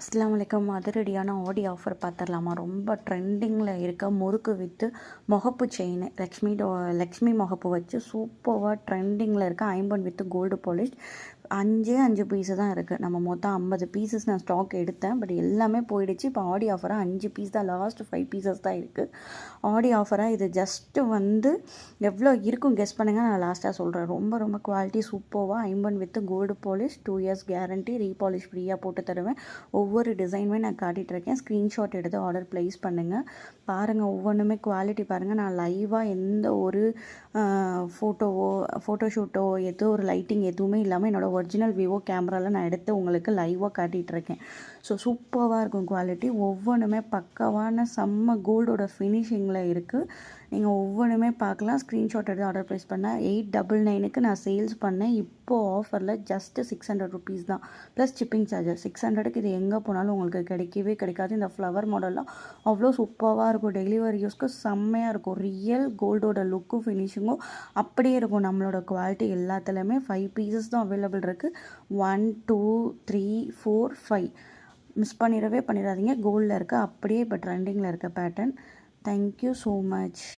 அஸ்ஸலாமு அலைக்கும். அதிரடியான ஆடி ஆஃபர் பார்த்துடலாமா? ரொம்ப ட்ரெண்டிங்கில் இருக்க முறுக்கு வித்து முகப்பு செயின் லக்ஷ்மி முகப்பு வச்சு சூப்பராக ட்ரெண்டிங்கில் இருக்க ஐம்பொன் வித்து கோல்டு பாலிஷ் 5 பீஸு தான் இருக்குது. நம்ம மொத்தம் 50 பீசஸ் நான் ஸ்டாக் எடுத்தேன். பட் எல்லாமே போயிடுச்சு. இப்போ ஆடி ஆஃபராக 5 பீஸ் தான், லாஸ்ட் 5 பீசஸ் தான் இருக்குது. ஆடி ஆஃபராக இது ஜஸ்ட்டு எவ்வளோ இருக்கும் கெஸ் பண்ணுங்கள். நான் லாஸ்ட்டாக சொல்கிறேன். ரொம்ப குவாலிட்டி சூப்பராக ஐம்பொன் வித்து gold polish 2 years guarantee, repolish ஃப்ரீயாக போட்டு தருவேன். ஒவ்வொரு டிசைனுமே நான் காட்டிகிட்ருக்கேன். ஸ்க்ரீன்ஷாட் எடுத்து ஆர்டர் ப்ளேஸ் பண்ணுங்கள். பாருங்கள், ஒவ்வொன்றுமே குவாலிட்டி பாருங்கள். நான் லைவாக எந்த ஒரு ஃபோட்டோஷூட்டோ ஏதோ ஒரு லைட்டிங் எதுவுமே இல்லாமல் என்னோடய ஒரிஜினல் விவோ கேமராவில் நான் எடுத்து உங்களுக்கு லைவாக காட்டிகிட்ருக்கேன். ஸோ சூப்பராக இருக்கும் குவாலிட்டி. ஒவ்வொன்றுமே பக்காவான செம்ம கோல்டோட ஃபினிஷிங்கில் இருக்குது. நீங்கள் ஒவ்வொன்றுமே பார்க்கலாம். ஸ்க்ரீன்ஷாட் எடுத்து ஆர்டர் ப்ளேஸ் பண்ணேன். 899க்கு நான் சேல்ஸ் பண்ணேன். இப்போது ஆஃபரில் ஜஸ்ட்டு 600 ருபீஸ் தான் ப்ளஸ் ஷிப்பிங் சார்ஜஸ். 600க்கு இது எங்கே போனாலும் உங்களுக்கு கிடைக்கவே கிடைக்காது. இந்த ஃப்ளவர் மாடல்லாம் அவ்வளோ சூப்பராக இருக்கும். டெலிவரி யூஸ்க்கு செம்மையாக இருக்கும். ரியல் கோல்டோட லுக்கும் ஃபினிஷிங்கும் அப்படியே இருக்கும். நம்மளோட குவாலிட்டி எல்லாத்துலேயுமே 5 பீசஸ் தான் அவைலபிள் இருக்குது. 1 2 3 4 5 மிஸ் பண்ணிடாதீங்க. கோல்டில் இருக்க அப்படியே இப்போ ட்ரெண்டிங்கில் இருக்க பேட்டர்ன். Thank you so much.